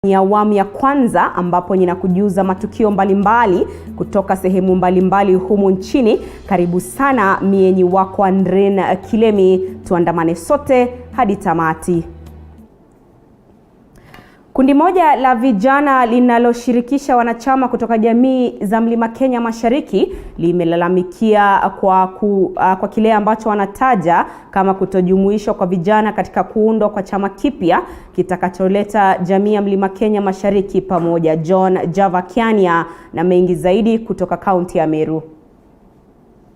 Ni awamu ya kwanza ambapo ninakujuza matukio mbalimbali kutoka sehemu mbalimbali humu nchini. Karibu sana, mienyi wako Andren Kilemi, tuandamane sote hadi tamati. Kundi moja la vijana linaloshirikisha wanachama kutoka jamii za Mlima Kenya Mashariki limelalamikia kwa kile ambacho wanataja kama kutojumuishwa kwa vijana katika kuundwa kwa chama kipya kitakacholeta jamii ya Mlima Kenya Mashariki pamoja. John Javakiania na mengi zaidi kutoka kaunti ya Meru.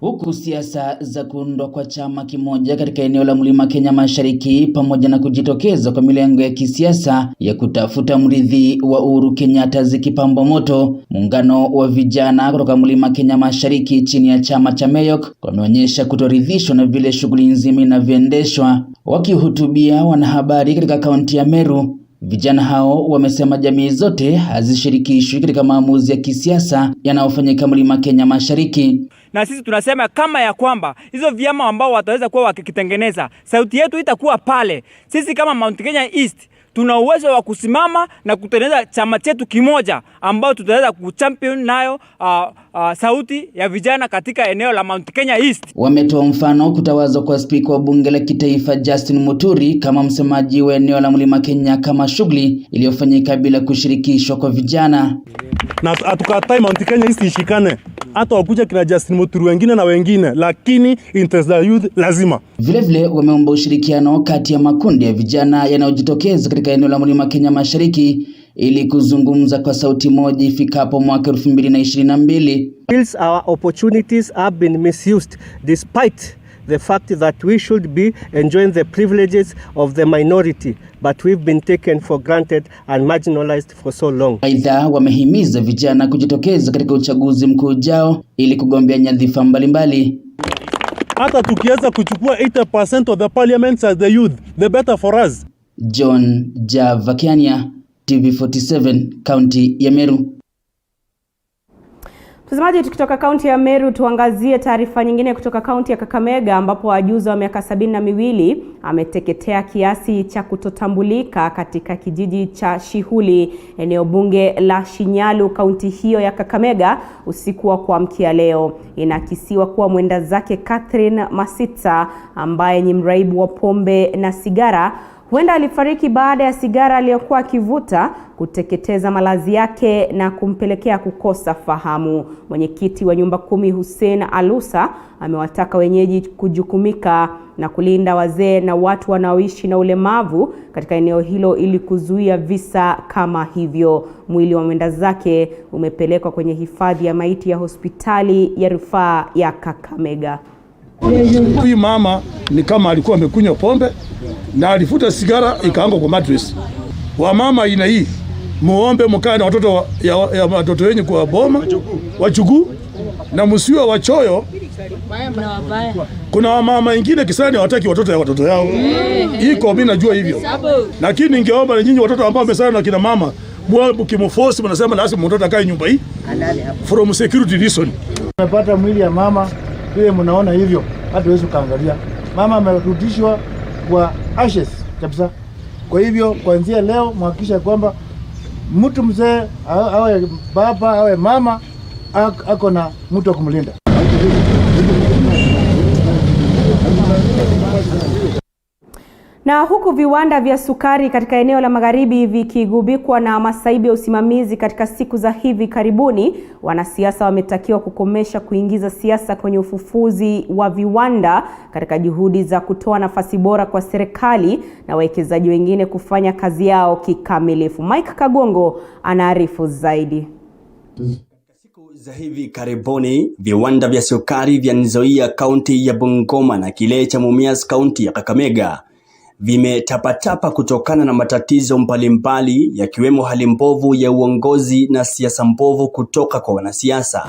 Huku siasa za kuundwa kwa chama kimoja katika eneo la Mlima Kenya Mashariki pamoja na kujitokeza kwa milengo ya kisiasa ya kutafuta mrithi wa Uhuru Kenyatta zikipamba moto, muungano wa vijana kutoka Mlima Kenya Mashariki chini ya chama cha MEYOK wameonyesha kutoridhishwa na vile shughuli nzima inavyoendeshwa. Wakihutubia wanahabari katika kaunti ya Meru, vijana hao wamesema jamii zote hazishirikishwi katika maamuzi ya kisiasa yanayofanyika Mlima Kenya Mashariki. Na sisi tunasema kama ya kwamba hizo vyama ambao wataweza kuwa wakitengeneza, sauti yetu itakuwa pale. Sisi kama Mount Kenya East tuna uwezo wa kusimama na kutengeneza chama chetu kimoja ambao tutaweza kuchampion nayo sauti ya vijana katika eneo la Mount Kenya East. Wametoa mfano kutawazwa kwa spika wa bunge la kitaifa Justin Muturi kama msemaji wa eneo la Mlima Kenya kama shughuli iliyofanyika bila kushirikishwa kwa vijana. Na atukatai Mount Kenya East ishikane. Hata wakuja kina Justin Muturi wengine na wengine, lakini interest the youth lazima. Vile wameomba ushirikiano kati ya makundi ya vijana yanayojitokeza katika eneo la Mlima Kenya Mashariki ili kuzungumza kwa sauti moja ifikapo mwaka 2022. Our opportunities have been misused despite the fact that we should be enjoying the privileges of the minority, but we've been taken for granted and marginalized for so long. Aidha, wamehimiza vijana kujitokeza katika uchaguzi mkuu ujao ili kugombea nyadhifa mbalimbali. Hata tukiweza kuchukua 80% of the parliaments as the youth, the better for us. John Javakiania, TV47, kaunti ya Meru. Mtazamaji, tukitoka kaunti ya Meru tuangazie taarifa nyingine kutoka kaunti ya Kakamega ambapo ajuza wa miaka 72 ameteketea kiasi cha kutotambulika katika kijiji cha Shihuli, eneo bunge la Shinyalu, kaunti hiyo ya Kakamega usiku wa kuamkia leo. Inakisiwa kuwa mwenda zake Catherine Masita ambaye ni mraibu wa pombe na sigara huenda alifariki baada ya sigara aliyokuwa akivuta kuteketeza malazi yake na kumpelekea kukosa fahamu. Mwenyekiti wa nyumba 10 Hussein Alusa amewataka wenyeji kujukumika na kulinda wazee na watu wanaoishi na ulemavu katika eneo hilo ili kuzuia visa kama hivyo. Mwili wa mwenda zake umepelekwa kwenye hifadhi ya maiti ya hospitali ya rufaa ya Kakamega. Huyu mama ni kama alikuwa amekunywa pombe na alifuta sigara ikaanguka kwa mattress. Wa mama ina hii muombe mkae na watoto ya watoto wenyu kwa boma wachukuu na msiwe wachoyo. Kuna wamama wengine kisani hawataki watoto ya watoto yao. Iko mimi najua hivyo. Lakini ningeomba nyinyi watoto ambao wamesana na kina mama mkimforce mnasema lazima mtoto akae nyumba hii from security reason. Tumepata mwili ya mama vile mnaona hivyo, hata wewe ukaangalia. Mama amerudishwa kwa ashes kabisa. Kwa hivyo kuanzia leo mhakikisha kwamba mtu mzee awe baba awe mama ako na mtu wa kumlinda. Na huku viwanda vya sukari katika eneo la magharibi vikigubikwa na masaibu ya usimamizi katika siku za hivi karibuni, wanasiasa wametakiwa kukomesha kuingiza siasa kwenye ufufuzi wa viwanda katika juhudi za kutoa nafasi bora kwa serikali na wawekezaji wengine kufanya kazi yao kikamilifu. Mike Kagongo anaarifu zaidi. Siku za hivi karibuni, viwanda vya sukari vya Nzoia kaunti ya Bungoma na kile cha Mumias kaunti ya Kakamega vimetapatapa kutokana na matatizo mbalimbali yakiwemo hali mbovu ya uongozi na siasa mbovu kutoka kwa wanasiasa.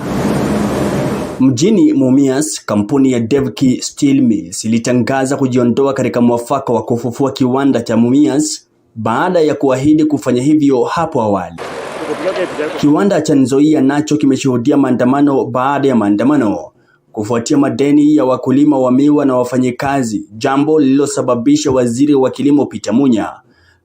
Mjini Mumias, kampuni ya Devki Steel Mills ilitangaza kujiondoa katika mwafaka wa kufufua kiwanda cha Mumias baada ya kuahidi kufanya hivyo hapo awali. Kiwanda cha Nzoia nacho kimeshuhudia maandamano baada ya maandamano kufuatia madeni ya wakulima wa miwa na wafanyikazi, jambo lililosababisha waziri wa kilimo Peter Munya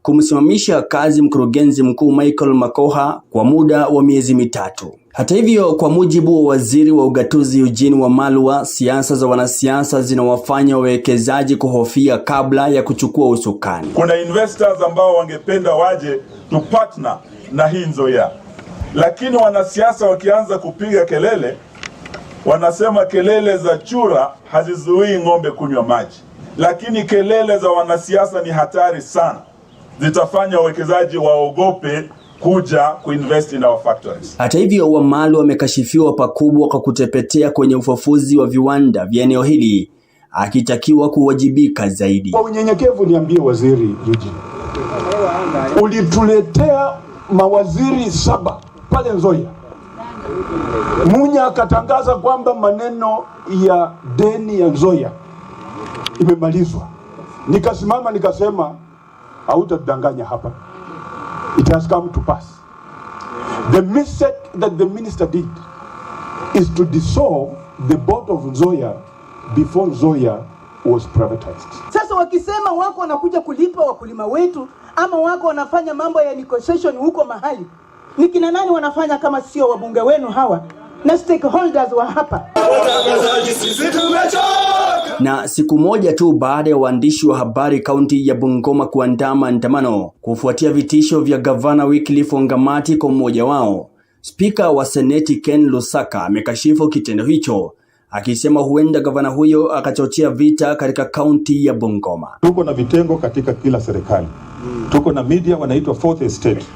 kumsimamisha kazi mkurugenzi mkuu Michael Makoha kwa muda wa miezi mitatu. Hata hivyo, kwa mujibu wa waziri wa ugatuzi Eugene Wamalwa, siasa za wanasiasa zinawafanya wawekezaji kuhofia kabla ya kuchukua usukani. Kuna investors ambao wangependa waje to partner na hii Nzoia, lakini wanasiasa wakianza kupiga kelele, wanasema kelele za chura hazizuii ng'ombe kunywa maji, lakini kelele za wanasiasa ni hatari sana, zitafanya wawekezaji waogope kuja kuinvest in our factories. Hata hivyo, Wamalwa wamekashifiwa pakubwa kwa kutepetea kwenye ufufuzi wa viwanda vya eneo hili, akitakiwa kuwajibika zaidi. Kwa unyenyekevu niambie Waziri Eugene, ulituletea mawaziri 7 pale Nzoia. Munya akatangaza kwamba maneno ya deni ya Nzoia imemalizwa. Nikasimama nikasema hautadanganya hapa. It has come to pass. The mistake that the minister did is to dissolve the board of Nzoia before Nzoia was privatized. Sasa wakisema wako wanakuja kulipa wakulima wetu ama wako wanafanya mambo ya negotiation huko mahali, ni kina nani wanafanya kama sio wabunge wenu hawa na stakeholders wa hapa? Na siku moja tu baada ya waandishi wa habari kaunti ya Bungoma kuandaa maandamano kufuatia vitisho vya gavana Wycliffe Wangamati kwa mmoja wao, spika wa seneti Ken Lusaka amekashifu kitendo hicho, akisema huenda gavana huyo akachochea vita katika kaunti ya Bungoma. Tuko na vitengo katika kila serikali. Tuko na media wanaitwa fourth estate.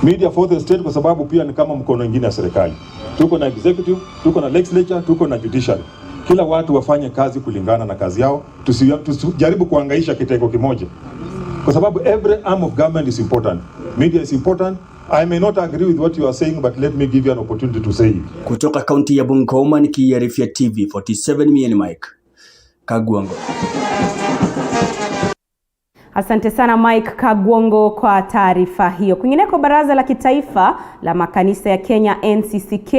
Media fourth estate kwa sababu pia ni kama mkono mwingine ya serikali. Tuko na executive, tuko na legislature, tuko na judiciary. Kila watu wafanye kazi kulingana na kazi yao. Tusijaribu kuhangaisha kitengo kimoja. Kwa sababu every arm of government is important. Media is important. I may not agree with what you are saying, but let me give you an opportunity to say it. Kutoka kaunti ya Bungoma nikiarifia TV 47, mimi ni Mike Kagwango. Asante sana Mike Kagwango kwa taarifa hiyo. Kwingineko, baraza la kitaifa la makanisa ya Kenya NCCK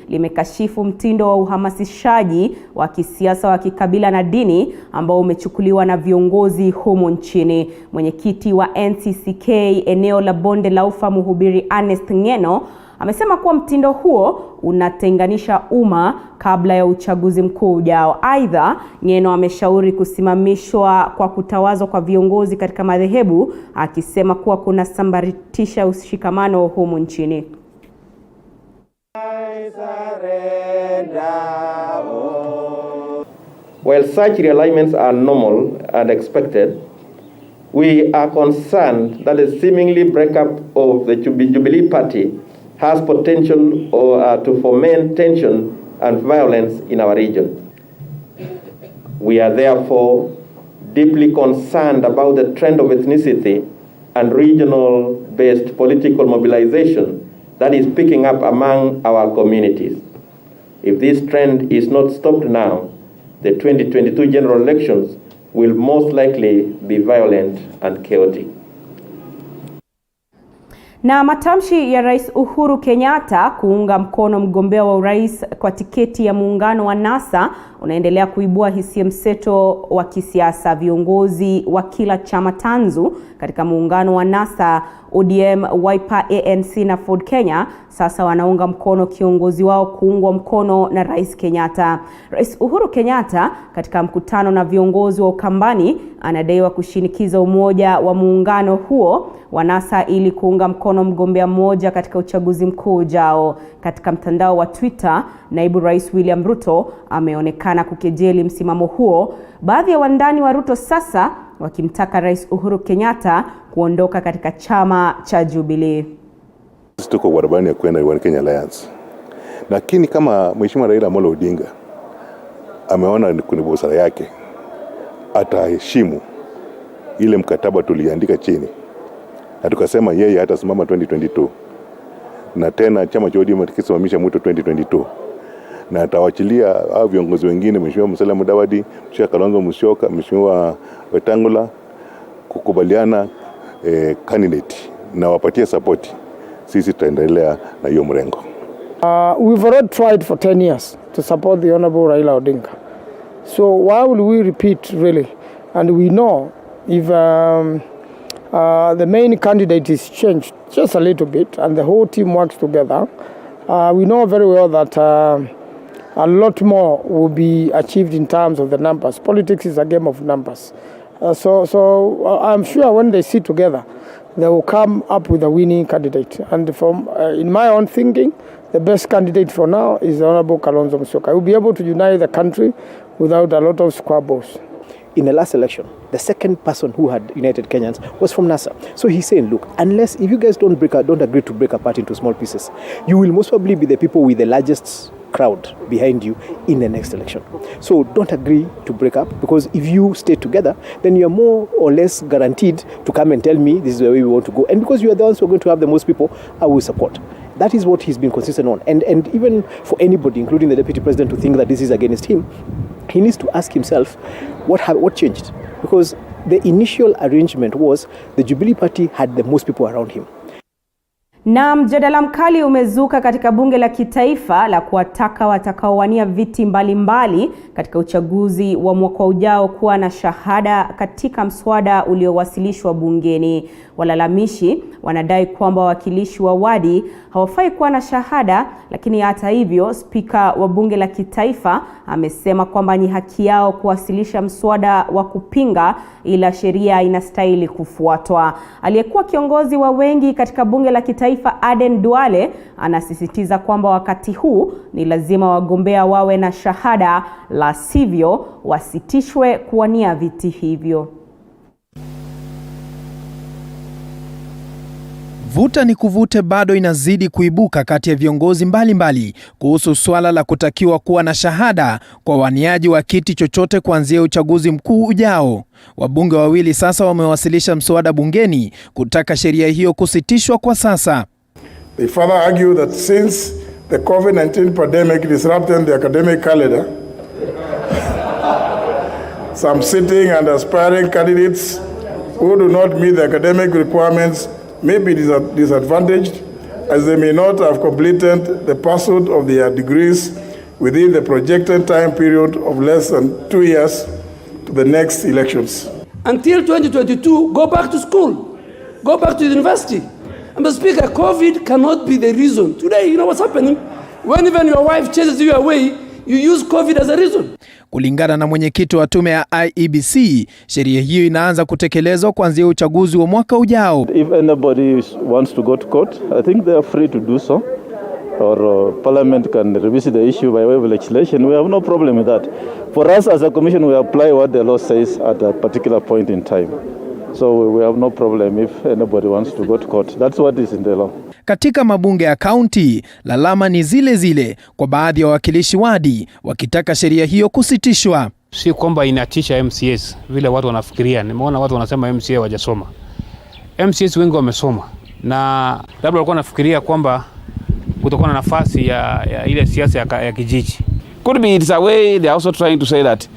limekashifu mtindo wa uhamasishaji wa kisiasa wa kikabila na dini ambao umechukuliwa na viongozi humo nchini. Mwenyekiti wa NCCK eneo la Bonde la Ufa, Mhubiri Ernest Ngeno, amesema kuwa mtindo huo unatenganisha umma kabla ya uchaguzi mkuu ujao. Aidha, Ngeno ameshauri kusimamishwa kwa kutawazwa kwa viongozi katika madhehebu, akisema kuwa kuna sambaratisha ushikamano humu nchini. While such realignments are normal and expected, we are concerned that the seemingly breakup of the Jubilee Party has potential to foment tension and violence in our region. We are therefore deeply concerned about the trend of ethnicity and regional-based political mobilization that is picking up among our communities. If this trend is not stopped now, the 2022 general elections will most likely be violent and chaotic. Na matamshi ya Rais Uhuru Kenyatta kuunga mkono mgombea wa urais kwa tiketi ya muungano wa NASA unaendelea kuibua hisia mseto wa kisiasa. Viongozi wa kila chama tanzu katika muungano wa NASA, ODM, Wiper, ANC na Ford Kenya sasa wanaunga mkono kiongozi wao kuungwa mkono na Rais Kenyatta. Rais Uhuru Kenyatta katika mkutano na viongozi wa Ukambani anadaiwa kushinikiza umoja wa muungano huo wa NASA ili kuunga mkono mgombea mmoja katika uchaguzi mkuu ujao. Katika mtandao wa Twitter, naibu Rais William Ruto ameonekana kukejeli msimamo huo, baadhi ya wandani wa Ruto sasa wakimtaka Rais Uhuru Kenyatta kuondoka katika chama cha Jubilee. Tuko warabani ya kwenda One Kenya Alliance. Lakini kama Mheshimiwa Raila Amolo Odinga ameona kuna busara yake, ataheshimu ile mkataba tuliandika chini. Na tukasema yeye hatasimama 2022. Na tena chama cha ODM kikisimamisha mwito 2022. Na atawachilia hao viongozi wengine, Mheshimiwa Musalia Mudavadi, Mheshimiwa Kalonzo Musyoka, Mheshimiwa Wetangula kukubaliana candidate na wapatie support. Sisi tutaendelea na hiyo mrengo. We've already tried for 10 years to support the Honorable Raila Odinga. So why will we repeat really? And we know if The main candidate is changed just a little bit, and the whole team works together. We know very well that a lot more will be achieved in terms of the numbers. Politics is a game of numbers. So I'm sure when they sit together, they will come up with a winning candidate. And from in my own thinking, the best candidate for now is the Honorable Kalonzo Musyoka. He will be able to unite the country without a lot of squabbles. In the last election, the second person who had united Kenyans was from NASA. So he's saying, look, if you guys don't agree to break apart into small pieces, you will most probably be the people with the largest crowd behind you in the next election. So don't agree to break up, because if you stay together, then you're more or less guaranteed to come and tell me this is the way we want to go. And because you are the ones who are going to have the most people, I will support. That is what he's been consistent on. And even for anybody, including the deputy president, to think that this is against him, he needs to ask himself what changed. Because the initial arrangement was the Jubilee Party had the most people around him. Na mjadala mkali umezuka katika bunge la kitaifa la kuwataka watakaowania viti mbalimbali katika uchaguzi wa mwaka ujao kuwa na shahada katika mswada uliowasilishwa bungeni. Walalamishi wanadai kwamba wawakilishi wa wadi hawafai kuwa na shahada, lakini hata hivyo spika wa bunge la kitaifa amesema kwamba ni haki yao kuwasilisha mswada wa kupinga, ila sheria inastahili kufuatwa. Aliyekuwa kiongozi wa wengi katika bunge la kitaifa Aden Duale anasisitiza kwamba wakati huu ni lazima wagombea wawe na shahada, la sivyo wasitishwe kuwania viti hivyo. Vuta ni kuvute bado inazidi kuibuka kati ya viongozi mbalimbali kuhusu swala la kutakiwa kuwa na shahada kwa waniaji wa kiti chochote kuanzia uchaguzi mkuu ujao. Wabunge wawili sasa wamewasilisha mswada bungeni kutaka sheria hiyo kusitishwa kwa sasa. They further argue that since the COVID-19 pandemic disrupted the academic calendar, some sitting and aspiring candidates who do not meet the academic requirements may be disadvantaged, as they may not have completed the pursuit of their degrees within the projected time period of less than 2 years to the next elections. Until 2022, go back to school, go back to university. And the Speaker, COVID cannot be the reason. Today, you know what's happening? When even your wife chases you away, you use COVID as a reason. Kulingana na mwenyekiti wa tume ya IEBC, sheria hiyo inaanza kutekelezwa kuanzia uchaguzi wa mwaka ujao. If anybody wants to go to court, I think they are free to do so. Or Parliament can revisit the issue by way of legislation. We have no problem with that. For us as a commission, we apply what the law says at a particular point in time. So we have no problem if anybody wants to go to court. That's what is in the law. Katika mabunge ya kaunti, lalama ni zile zile kwa baadhi ya wawakilishi wadi wakitaka sheria hiyo kusitishwa. Si kwamba inatisha MCAs vile watu wanafikiria. Nimeona watu wanasema MCA hawajasoma. MCAs wengi wamesoma, na labda walikuwa wanafikiria kwamba kutakuwa na nafasi ya ile siasa ya kijiji. Could be it's a way they are also trying to say that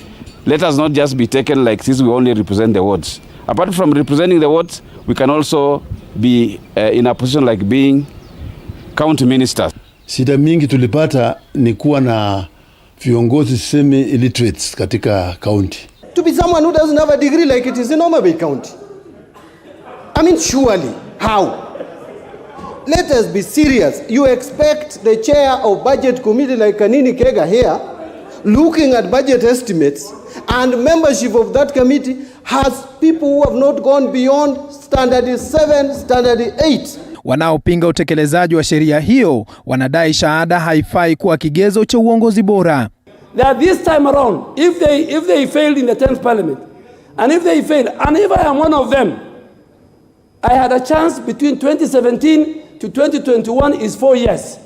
let us not just be taken like this, we only represent the wards. Apart from representing the wards, we can also be in a position like being county ministers. Shida mingi tulipata ni kuwa na viongozi semi illiterates katika county. To be someone who doesn't have a degree like it is in Homa Bay County. I mean, surely, how? Let us be serious. You expect the chair of budget committee like Kanini Kega here, looking at budget estimates, and membership of that committee has people who have not gone beyond standard 7, standard 8. Wanaopinga utekelezaji wa sheria hiyo wanadai shahada haifai kuwa kigezo cha uongozi bora. That this time around, if they failed in the 10th parliament, and if they failed, and if I am one of them, I had a chance between 2017 to 2021 is 4 years.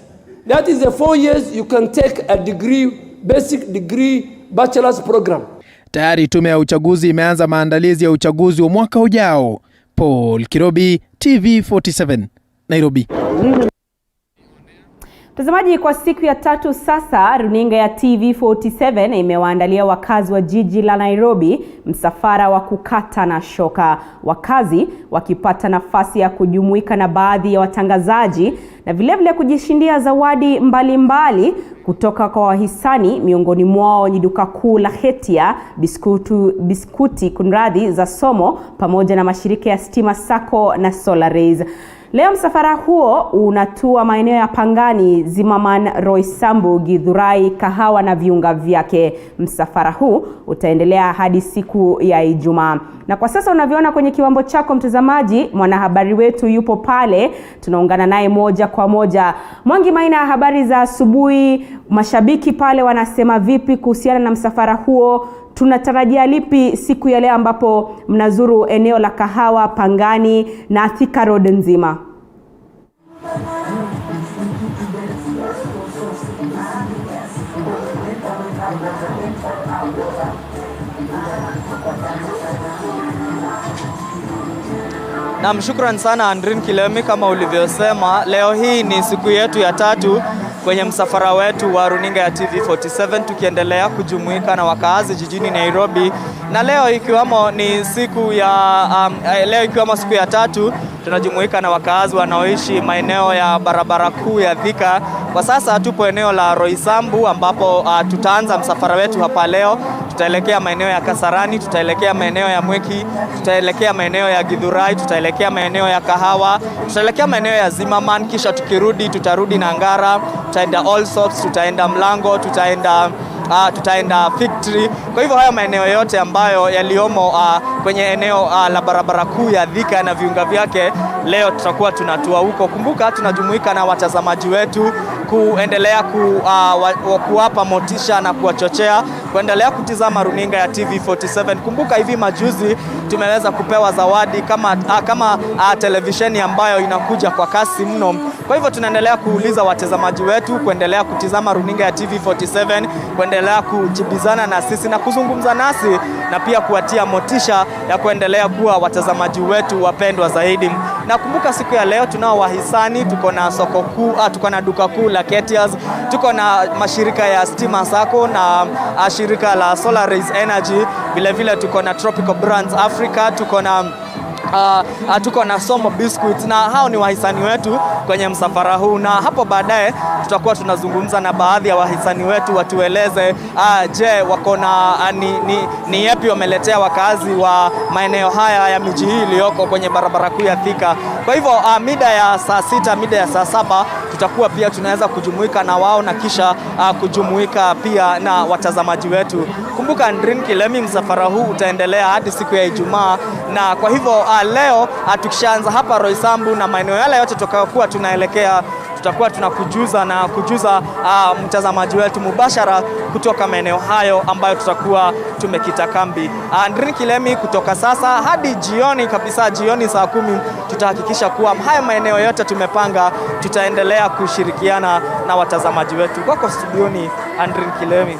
That is the 4 years you can take a degree, basic degree, bachelor's program. Tayari tume ya uchaguzi imeanza maandalizi ya uchaguzi wa mwaka ujao. Paul Kirobi, TV 47, Nairobi. Mtazamaji, kwa siku ya tatu sasa, runinga ya TV47 imewaandalia wakazi wa jiji la Nairobi msafara wa kukata na shoka. Wakazi wakipata nafasi ya kujumuika na baadhi ya watangazaji na vilevile kujishindia zawadi mbalimbali kutoka kwa wahisani, miongoni mwao ni duka kuu la Hetia, biskuti kunradhi za Somo pamoja na mashirika ya Stima Sacco na Solaris. Leo msafara huo unatua maeneo ya Pangani, Zimmerman, Roysambu, Githurai, Kahawa na viunga vyake. Msafara huu utaendelea hadi siku ya Ijumaa. Na kwa sasa unavyoona kwenye kiwambo chako mtazamaji, mwanahabari wetu yupo pale, tunaungana naye moja kwa moja. Mwangi Maina, habari za asubuhi. Mashabiki pale wanasema vipi kuhusiana na msafara huo? Tunatarajia lipi siku ya leo ambapo mnazuru eneo la Kahawa, Pangani na Thika Road nzima? Na shukran sana Andrin Kilemi, kama ulivyosema, leo hii ni siku yetu ya tatu kwenye msafara wetu wa runinga ya TV47, tukiendelea kujumuika na wakaazi jijini Nairobi. Na leo ikiwamo ni siku ya siku ya tatu, tunajumuika na wakaazi wanaoishi maeneo ya barabara kuu ya Thika. Kwa sasa tupo eneo la Roysambu ambapo tutaanza msafara wetu hapa leo. Tutaelekea maeneo ya Kasarani, tutaelekea maeneo ya Mweki, tutaelekea maeneo ya Githurai, tutaelekea maeneo ya Kahawa, tutaelekea maeneo ya Zimmerman, kisha tukirudi tutarudi na Ngara, tutaenda Allsops, tutaenda Mlango, tutaenda Victory. Kwa hivyo haya maeneo yote ambayo yaliomo kwenye eneo la barabara kuu ya Thika na viunga vyake, leo tutakuwa tunatua huko. Kumbuka tunajumuika na watazamaji wetu kuendelea kuwapa motisha na kuwachochea kuendelea kutizama runinga ya TV47. Kumbuka hivi majuzi tumeweza kupewa zawadi kama televisheni ambayo inakuja kwa kasi mno. Kwa hivyo tunaendelea kuuliza watazamaji wetu kuendelea kutizama runinga ya TV47, kuendelea kujibizana na sisi na kuzungumza nasi, na pia kuwatia motisha ya kuendelea kuwa watazamaji wetu wapendwa zaidi. Na kumbuka siku ya leo tunao wahisani, tuko na soko kuu, tuko na duka kuu la Ketias, tuko na mashirika ya Stima Sacco na shirika la Solaris Energy, vile vile tuko na Tropical Brands Africa, tuko na Somo Biscuits, na hao ni wahisani wetu kwenye msafara huu. Na hapo baadaye tutakuwa tunazungumza na baadhi ya wahisani wetu watueleze je, wako na ni yapi wameletea wakazi wa maeneo haya ya miji hii iliyoko kwenye barabara kuu ya Thika. Kwa hivyo mida ya saa 6, mida ya saa 7 tutakuwa pia tunaweza kujumuika na wao na kisha kujumuika pia na watazamaji wetu. Kumbuka Andrin Kilemi, msafara huu utaendelea hadi siku ya Ijumaa, na kwa hivyo leo tukishaanza hapa Roysambu na maeneo yale yote tutakayokuwa tunaelekea, tutakuwa tunakujuza na kujuza mtazamaji wetu mubashara kutoka maeneo hayo ambayo tutakuwa tumekita kambi. Andrin Kilemi, kutoka sasa hadi jioni kabisa, jioni saa 10, tutahakikisha kuwa haya maeneo yote tumepanga, tutaendelea kushirikiana na watazamaji wetu. Kwako studioni, Andrin Kilemi.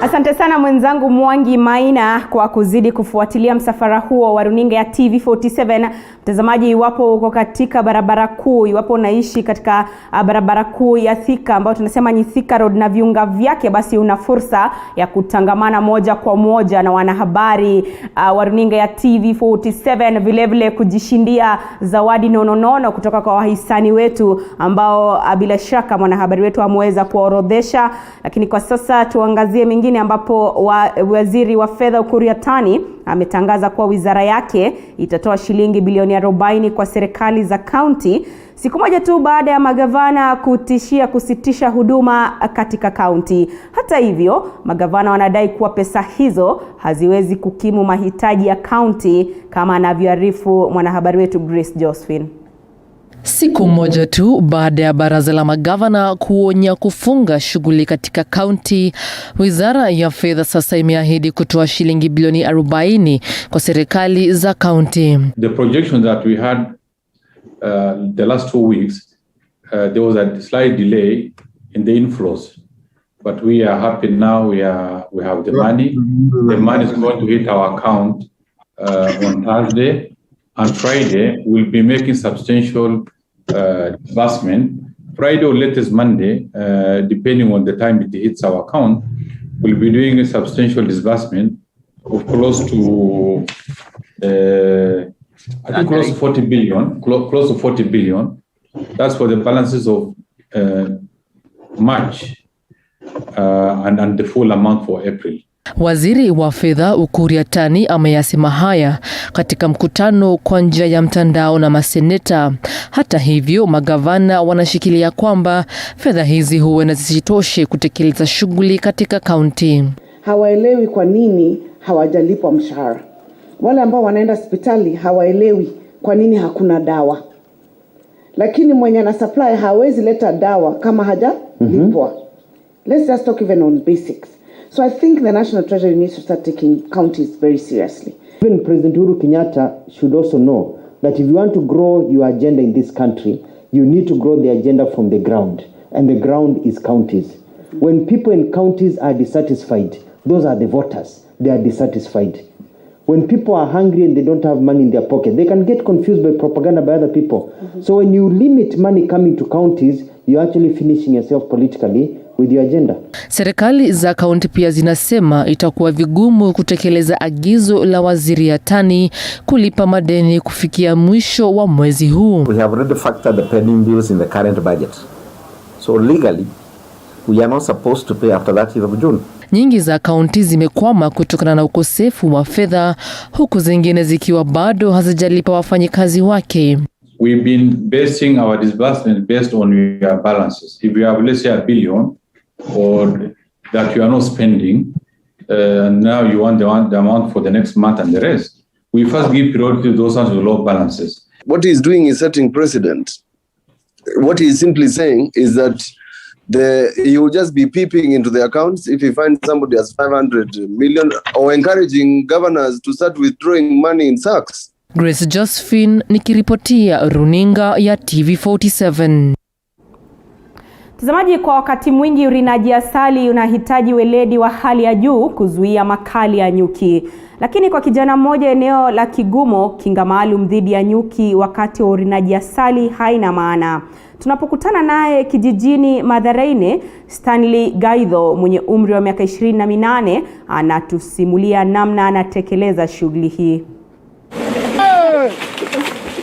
Asante sana mwenzangu Mwangi Maina kwa kuzidi kufuatilia msafara huo wa runinga ya TV47. Mtazamaji, iwapo uko katika barabara kuu, iwapo unaishi katika barabara kuu ya Thika ambayo tunasema ni Thika Road na viunga vyake, basi una fursa ya kutangamana moja kwa moja na wanahabari wa runinga ya TV47, vile vile kujishindia zawadi nononono kutoka kwa wahisani wetu ambao bila shaka mwanahabari wetu ameweza kuorodhesha. Lakini kwa sasa tuangazie mingine ambapo waziri wa fedha Ukur Yatani ametangaza kuwa wizara yake itatoa shilingi bilioni 40 kwa serikali za kaunti, siku moja tu baada ya magavana kutishia kusitisha huduma katika kaunti. Hata hivyo, magavana wanadai kuwa pesa hizo haziwezi kukimu mahitaji ya kaunti, kama anavyoarifu mwanahabari wetu Grace Josephine. Siku moja tu baada ya baraza la magavana kuonya kufunga shughuli katika kaunti, wizara ya fedha sasa imeahidi kutoa shilingi bilioni 40 kwa serikali za kaunti. The projection that we had the last 2 weeks, there was a slight delay in the inflows, but we are happy now. We have the money. The money is going to hit our account on Thursday. On Friday, we'll be making substantial disbursement Friday or latest Monday, depending on the time it hits our account, we'll be doing a substantial disbursement of close to, I think close to 40 billion, close to 40 billion. That's for the balances of March and the full amount for April. Waziri wa Fedha Ukur Yatani ameyasema haya katika mkutano kwa njia ya mtandao na maseneta. Hata hivyo, magavana wanashikilia kwamba fedha hizi huenda zisitoshe kutekeleza shughuli katika kaunti. Hawaelewi kwa nini hawajalipwa mshahara. Wale ambao wanaenda hospitali hawaelewi kwa nini hakuna dawa. Lakini mwenye ana supply hawezi leta dawa kama hajalipwa. Let's just talk even on basics. So I think the National Treasury needs to start taking counties very seriously. Even President Uhuru Kenyatta should also know that if you want to grow your agenda in this country, you need to grow the agenda from the ground. And the ground is counties. When people in counties are dissatisfied, those are the voters. They are dissatisfied. When people are hungry and they don't have money in their pocket, they can get confused by propaganda by other people. So when you limit money coming to counties, you're actually finishing yourself politically with your agenda. Serikali za kaunti pia zinasema itakuwa vigumu kutekeleza agizo la Waziri Yatani kulipa madeni kufikia mwisho wa mwezi huu. We have already factored the pending bills in the current budget. So legally, we are not supposed to pay after that of June. Nyingi za kaunti zimekwama kutokana na ukosefu wa fedha, huku zingine zikiwa bado hazijalipa wafanyikazi wake. We've been basing our disbursement based on your balances. If you have, let's say, $1 billion or that you are not spending, now you want the amount for the next month and the rest, we first give priority to those ones with low balances. What he is doing is setting precedent. What he is simply saying is that he will just be peeping into the accounts if he finds somebody has 500 million, or encouraging governors to start withdrawing money in sacks. Grace Josephine nikiripotia runinga ya TV47. Mtazamaji, kwa wakati mwingi urinaji asali unahitaji weledi wa hali ya juu kuzuia makali ya nyuki. Lakini kwa kijana mmoja eneo la Kigumo, kinga maalum dhidi ya nyuki wakati wa urinaji asali haina maana. Tunapokutana naye kijijini Madharaine, Stanley Gaitho mwenye umri wa miaka 28 anatusimulia namna anatekeleza shughuli hii.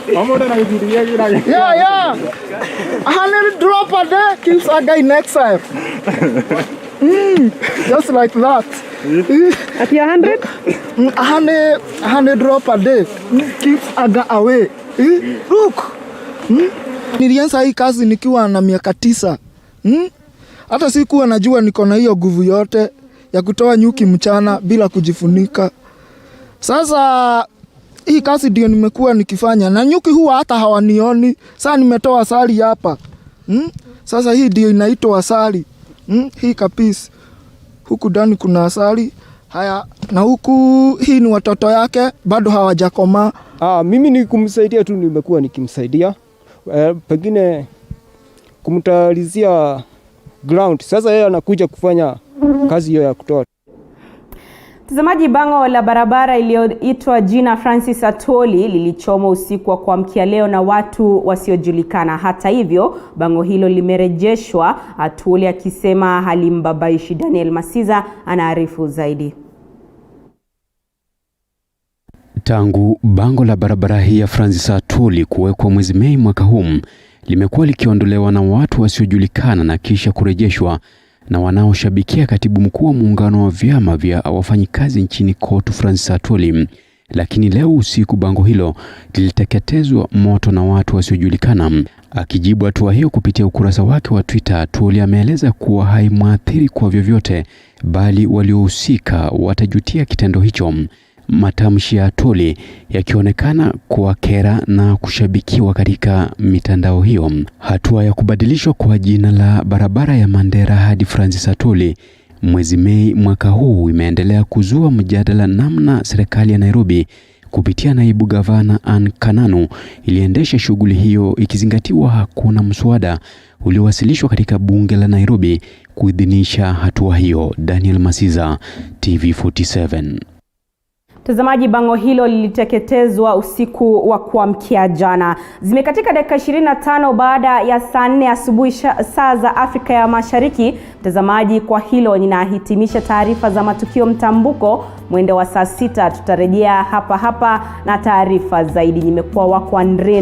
Yeah. 100 drop a day keeps a guy next time. Just like that. At 100? 100 drop a day keeps a guy away. Look. Nilianza hii kazi nikiwa na miaka 9. Hata sikuwa najua niko na hiyo nguvu yote ya kutoa nyuki mchana bila kujifunika. Sasa hii kazi ndio nimekuwa nikifanya na nyuki huwa hata hawanioni. Sasa nimetoa asali hapa. Sasa hii ndio inaitwa asali. Hii kapisi. Huku ndani kuna asali. Haya, na huku hii ni watoto yake bado hawajakoma. Mimi ni kumsaidia tu, nimekuwa nikimsaidia. Pengine kumtalizia ground. Sasa yeye anakuja kufanya kazi hiyo ya kutoa. Mtazamaji, bango la barabara iliyoitwa jina Francis Atwoli lilichomwa usiku wa kuamkia leo na watu wasiojulikana. Hata hivyo, bango hilo limerejeshwa, Atwoli akisema halimbabaishi. Daniel Masiza anaarifu zaidi. Tangu bango la barabara hii ya Francis Atwoli kuwekwa mwezi Mei mwaka huu, limekuwa likiondolewa na watu wasiojulikana na kisha kurejeshwa na wanaoshabikia katibu mkuu wa muungano wa vyama vya wafanyikazi nchini KOTU Francis Atwoli. Lakini leo usiku bango hilo liliteketezwa moto na watu wasiojulikana. Akijibu hatua hiyo kupitia ukurasa wake wa Twitter, Atwoli ameeleza kuwa haimwathiri kwa vyovyote, bali waliohusika watajutia kitendo hicho. Matamshi ya Atwoli yakionekana kuwakera na kushabikiwa katika mitandao hiyo. Hatua ya kubadilishwa kwa jina la barabara ya Mandera hadi Francis Atwoli mwezi Mei mwaka huu imeendelea kuzua mjadala namna serikali ya Nairobi kupitia naibu gavana Ann Kananu iliendesha shughuli hiyo, ikizingatiwa hakuna mswada uliowasilishwa katika bunge la Nairobi kuidhinisha hatua hiyo. Daniel Masiza, TV47. Mtazamaji, bango hilo liliteketezwa usiku wa kuamkia jana. Zimekatika dakika 25 baada ya saa 4 asubuhi saa za Afrika ya Mashariki. Mtazamaji, kwa hilo ninahitimisha taarifa za matukio Mtambuko. Mwendo wa saa 6 tutarejea hapa na taarifa zaidi. Nimekuwa wako Andre.